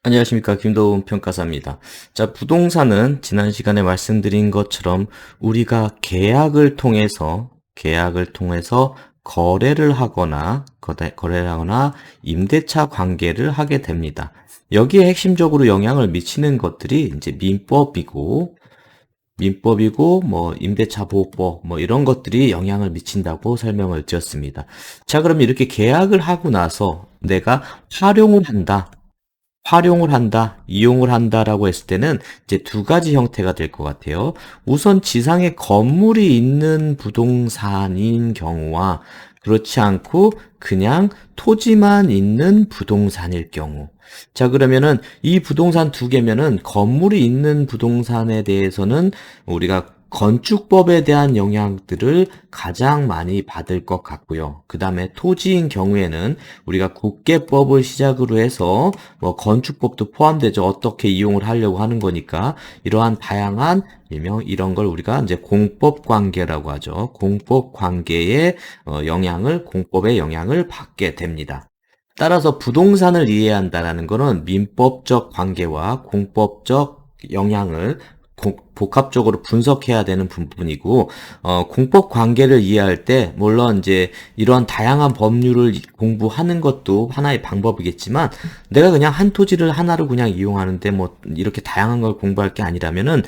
안녕하십니까. 김도훈 평가사입니다. 자, 부동산은 지난 시간에 말씀드린 것처럼 우리가 계약을 통해서 거래를 하거나 임대차 관계를 하게 됩니다. 여기에 핵심적으로 영향을 미치는 것들이 이제 민법이고, 임대차 보호법, 이런 것들이 영향을 미친다고 설명을 드렸습니다. 자, 그럼 이렇게 계약을 하고 나서 내가 활용을 한다, 이용을 한다라고 했을 때는 이제 두 가지 형태가 될 것 같아요. 우선 지상에 건물이 있는 부동산인 경우와 그렇지 않고 그냥 토지만 있는 부동산일 경우. 자, 그러면은 이 부동산 두 개면은 건물이 있는 부동산에 대해서는 우리가 건축법에 대한 영향들을 가장 많이 받을 것 같고요. 그 다음에 토지인 경우에는 우리가 국계법을 시작으로 해서 건축법도 포함되죠. 어떻게 이용을 하려고 하는 거니까 이러한 다양한 일명 이런 걸 우리가 이제 공법 관계라고 하죠. 공법 관계의 공법의 영향을 받게 됩니다. 따라서 부동산을 이해한다라는 것은 민법적 관계와 공법적 영향을 복합적으로 분석해야 되는 부분이고, 공법 관계를 이해할 때, 물론 이제 이러한 다양한 법률을 공부하는 것도 하나의 방법이겠지만, 내가 그냥 한 토지를 하나로 그냥 이용하는데, 이렇게 다양한 걸 공부할 게 아니라면은,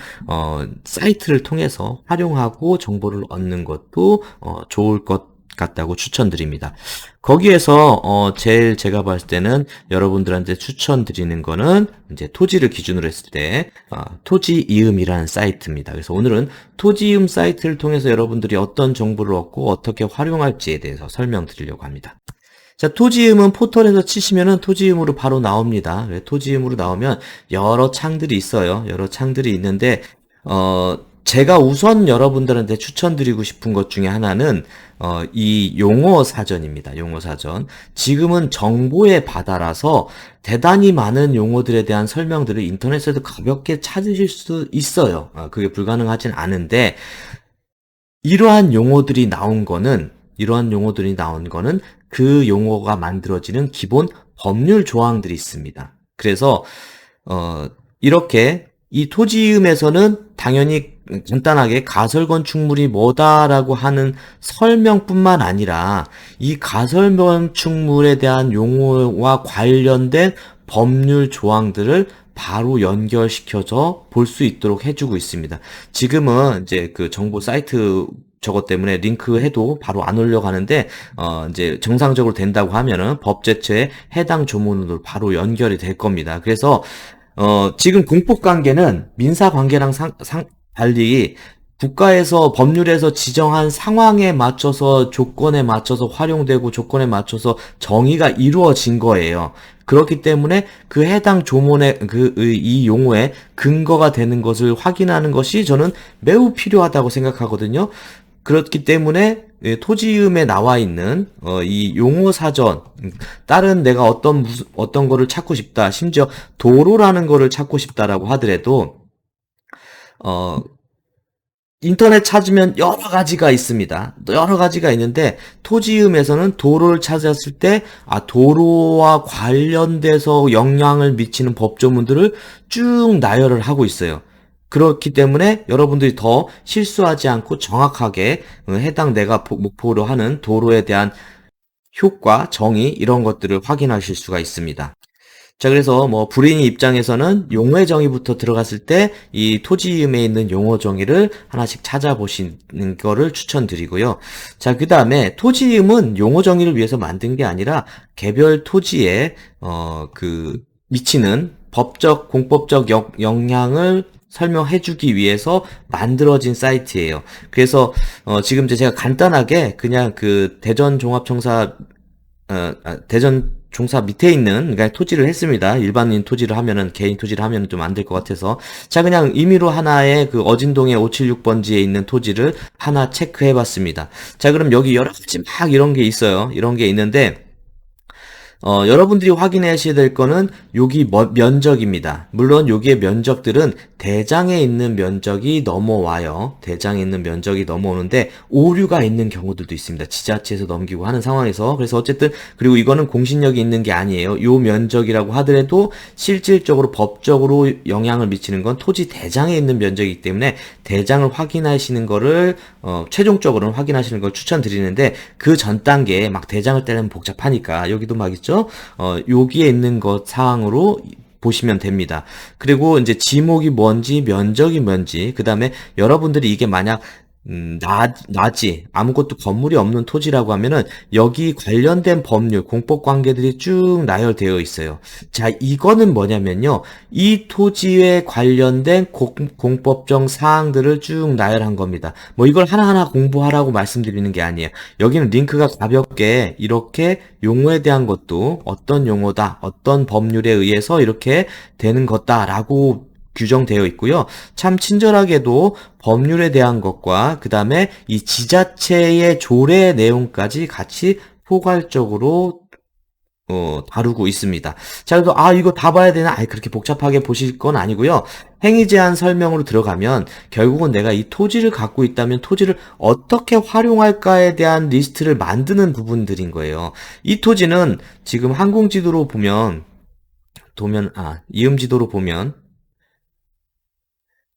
사이트를 통해서 활용하고 정보를 얻는 것도, 좋을 것 같다고 추천드립니다. 거기에서 제일 제가 봤을 때는 여러분들한테 추천드리는 거는 이제 토지를 기준으로 했을 때 토지이음이라는 사이트입니다. 그래서 오늘은 토지이음 사이트를 통해서 여러분들이 어떤 정보를 얻고 어떻게 활용할지에 대해서 설명드리려고 합니다. 자, 토지음은 포털에서 치시면은 토지음으로 바로 나옵니다. 토지음으로 나오면 여러 창들이 있어요. 여러 창들이 있는데 제가 우선 여러분들한테 추천드리고 싶은 것 중에 하나는 이 용어 사전입니다. 용어 사전. 지금은 정보의 바다라서 대단히 많은 용어들에 대한 설명들을 인터넷에도 가볍게 찾으실 수 있어요. 그게 불가능하진 않은데 이러한 용어들이 나온 거는 그 용어가 만들어지는 기본 법률 조항들이 있습니다. 그래서 이렇게 이 토지음에서는 당연히 간단하게 가설건축물이 뭐다라고 하는 설명뿐만 아니라 이 가설건축물에 대한 용어와 관련된 법률 조항들을 바로 연결시켜서 볼 수 있도록 해주고 있습니다. 지금은 이제 그 정보 사이트 저것 때문에 링크해도 바로 안 올려가는데 이제 정상적으로 된다고 하면은 법제처에 해당 조문으로 바로 연결이 될 겁니다. 그래서 지금 공법관계는 민사관계랑 달리 국가에서 법률에서 지정한 상황에 맞춰서 조건에 맞춰서 활용되고 조건에 맞춰서 정의가 이루어진 거예요. 그렇기 때문에 그 해당 조문의 이 용어의 근거가 되는 것을 확인하는 것이 저는 매우 필요하다고 생각하거든요. 그렇기 때문에 토지음에 나와 있는 이 용어 사전, 다른 내가 어떤 거를 찾고 싶다, 심지어 도로라는 거를 찾고 싶다라고 하더라도 어 인터넷 찾으면 여러 가지가 있습니다. 여러 가지가 있는데 토지음에서는 도로를 찾았을 때 도로와 관련돼서 영향을 미치는 법조문들을 쭉 나열을 하고 있어요. 그렇기 때문에 여러분들이 더 실수하지 않고 정확하게 해당 내가 목표로 하는 도로에 대한 효과, 정의 이런 것들을 확인하실 수가 있습니다. 자, 그래서 불인의 입장에서는 용어 정의부터 들어갔을 때 이 토지음에 있는 용어 정의를 하나씩 찾아보시는 거를 추천드리고요. 자, 그 다음에 토지음은 용어 정의를 위해서 만든 게 아니라 개별 토지에 미치는 공법적 영향을 설명해주기 위해서 만들어진 사이트예요. 그래서 지금 이제 제가 간단하게 그냥 대전 종사 밑에 있는 그러니까 토지를 했습니다. 일반인 토지를 하면은 개인 토지를 하면은 좀 안 될 것 같아서 자 그냥 임의로 하나의 그 어진동의 576번지에 있는 토지를 하나 체크해봤습니다. 자 그럼 여기 여러 가지 막 이런 게 있어요. 이런 게 있는데 여러분들이 확인하셔야 될 거는 여기 면적입니다. 물론 여기에 면적들은 대장에 있는 면적이 넘어와요. 대장에 있는 면적이 넘어오는데 오류가 있는 경우들도 있습니다. 지자체에서 넘기고 하는 상황에서. 그래서 어쨌든 그리고 이거는 공신력이 있는 게 아니에요. 요 면적이라고 하더라도 실질적으로 법적으로 영향을 미치는 건 토지 대장에 있는 면적이기 때문에 대장을 확인하시는 거를 최종적으로는 확인하시는 걸 추천드리는데 그 전 단계에 막 대장을 떼려면 복잡하니까 여기도 막 있죠. 여기에 있는 것 사항으로 보시면 됩니다. 그리고 이제 지목이 뭔지, 면적이 뭔지, 그 다음에 여러분들이 이게 만약 나지 아무것도 건물이 없는 토지라고 하면은 여기 관련된 법률, 공법 관계들이 쭉 나열되어 있어요. 자, 이거는 뭐냐면요. 이 토지에 관련된 공법정 사항들을 쭉 나열한 겁니다. 뭐 이걸 하나하나 공부하라고 말씀드리는 게 아니에요. 여기는 링크가 가볍게 이렇게 용어에 대한 것도 어떤 용어다, 어떤 법률에 의해서 이렇게 되는 것다라고 규정되어 있고요. 참 친절하게도 법률에 대한 것과 그 다음에 이 지자체의 조례 내용까지 같이 포괄적으로 다루고 있습니다. 자, 그래서 이거 다 봐야 되나? 그렇게 복잡하게 보실 건 아니고요. 행위 제한 설명으로 들어가면 결국은 내가 이 토지를 갖고 있다면 토지를 어떻게 활용할까에 대한 리스트를 만드는 부분들인 거예요. 이 토지는 지금 항공지도로 보면 이음지도로 보면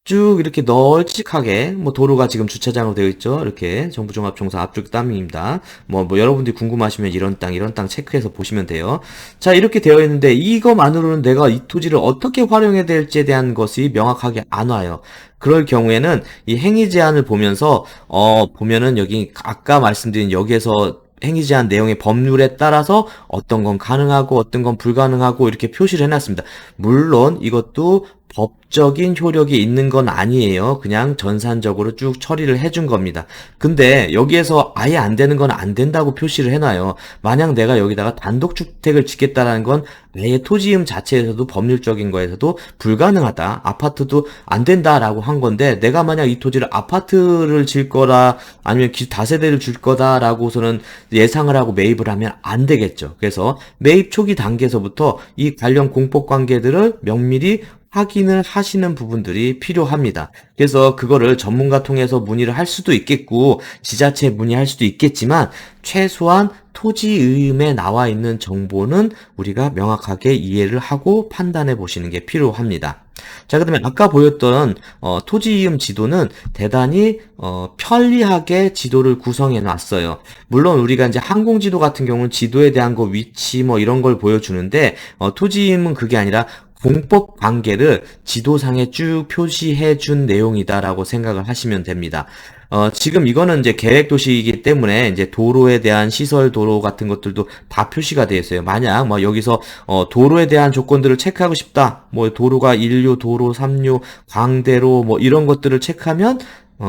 쭉 이렇게 널찍하게 뭐 도로가 지금 주차장으로 되어 있죠. 이렇게 정부종합청사 앞쪽 땅입니다. 뭐 여러분들이 궁금하시면 이런 땅 체크해서 보시면 돼요. 자, 이렇게 되어 있는데 이거만으로는 내가 이 토지를 어떻게 활용해야 될지에 대한 것이 명확하게 안 와요. 그럴 경우에는 이 행위 제한을 보면서 보면은 여기 아까 말씀드린 여기에서 행위 제한 내용의 법률에 따라서 어떤 건 가능하고 어떤 건 불가능하고 이렇게 표시를 해놨습니다. 물론 이것도 법적인 효력이 있는 건 아니에요. 그냥 전산적으로 쭉 처리를 해준 겁니다. 근데 여기에서 아예 안 되는 건 안 된다고 표시를 해놔요. 만약 내가 여기다가 단독주택을 짓겠다라는 건 아예 토지임 자체에서도 법률적인 거에서도 불가능하다. 아파트도 안 된다라고 한 건데 내가 만약 이 토지를 아파트를 질 거라 아니면 다세대를 줄 거다라고서는 예상을 하고 매입을 하면 안 되겠죠. 그래서 매입 초기 단계에서부터 이 관련 공법 관계들을 면밀히 확인을 하시는 부분들이 필요합니다. 그래서 그거를 전문가 통해서 문의를 할 수도 있겠고 지자체에 문의할 수도 있겠지만 최소한 토지의음에 나와 있는 정보는 우리가 명확하게 이해를 하고 판단해 보시는 게 필요합니다. 자, 그다음에 아까 보였던 토지이음 지도는 대단히 편리하게 지도를 구성해 놨어요. 물론 우리가 이제 항공지도 같은 경우는 지도에 대한 거 위치 뭐 이런 걸 보여주는데 토지이음은 그게 아니라 공법 관계를 지도상에 쭉 표시해 준 내용이다라고 생각을 하시면 됩니다. 지금 이거는 이제 계획도시이기 때문에 이제 도로에 대한 시설 도로 같은 것들도 다 표시가 되어 있어요. 만약 뭐 여기서 도로에 대한 조건들을 체크하고 싶다. 뭐 도로가 1류, 도로 3류, 광대로 뭐 이런 것들을 체크하면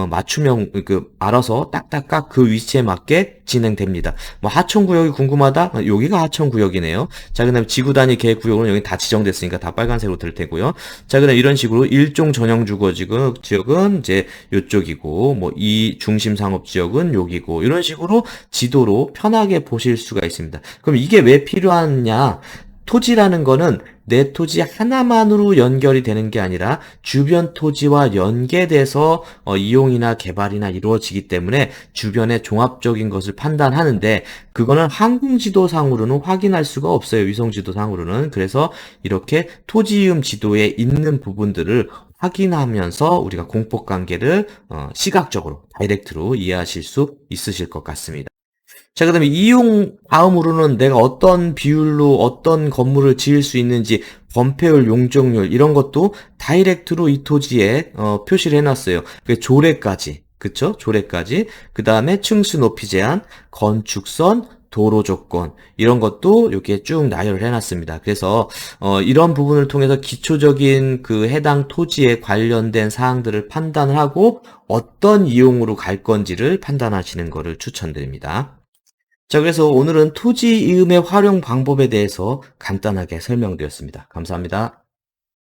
맞춤형 알아서 딱딱딱 그 위치에 맞게 진행됩니다. 뭐 하천구역이 궁금하다? 여기가 하천구역이네요. 자, 그다음에 지구 단위 계획 구역은 여기 다 지정됐으니까 다 빨간색으로 될 테고요. 자, 그다음 이런 식으로 일종 전용 주거 지역은 이제 요쪽이고 뭐 이 중심 상업 지역은 여기고 이런 식으로 지도로 편하게 보실 수가 있습니다. 그럼 이게 왜 필요하냐? 토지라는 거는 내 토지 하나만으로 연결이 되는 게 아니라 주변 토지와 연계돼서 이용이나 개발이나 이루어지기 때문에 주변의 종합적인 것을 판단하는데 그거는 항공지도상으로는 확인할 수가 없어요. 위성지도상으로는. 그래서 이렇게 토지이음 지도에 있는 부분들을 확인하면서 우리가 공법관계를 시각적으로 다이렉트로 이해하실 수 있으실 것 같습니다. 자, 그다음에 이용 다음으로는 내가 어떤 비율로 어떤 건물을 지을 수 있는지 건폐율, 용적률 이런 것도 다이렉트로 이 토지에 표시를 해놨어요. 그 조례까지, 그쵸? 조례까지. 그 다음에 층수 높이 제한, 건축선, 도로 조건 이런 것도 이렇게 쭉 나열을 해놨습니다. 그래서 이런 부분을 통해서 기초적인 그 해당 토지에 관련된 사항들을 판단을 하고 어떤 이용으로 갈 건지를 판단하시는 것을 추천드립니다. 자, 그래서 오늘은 토지 이음의 활용 방법에 대해서 간단하게 설명드렸습니다. 감사합니다.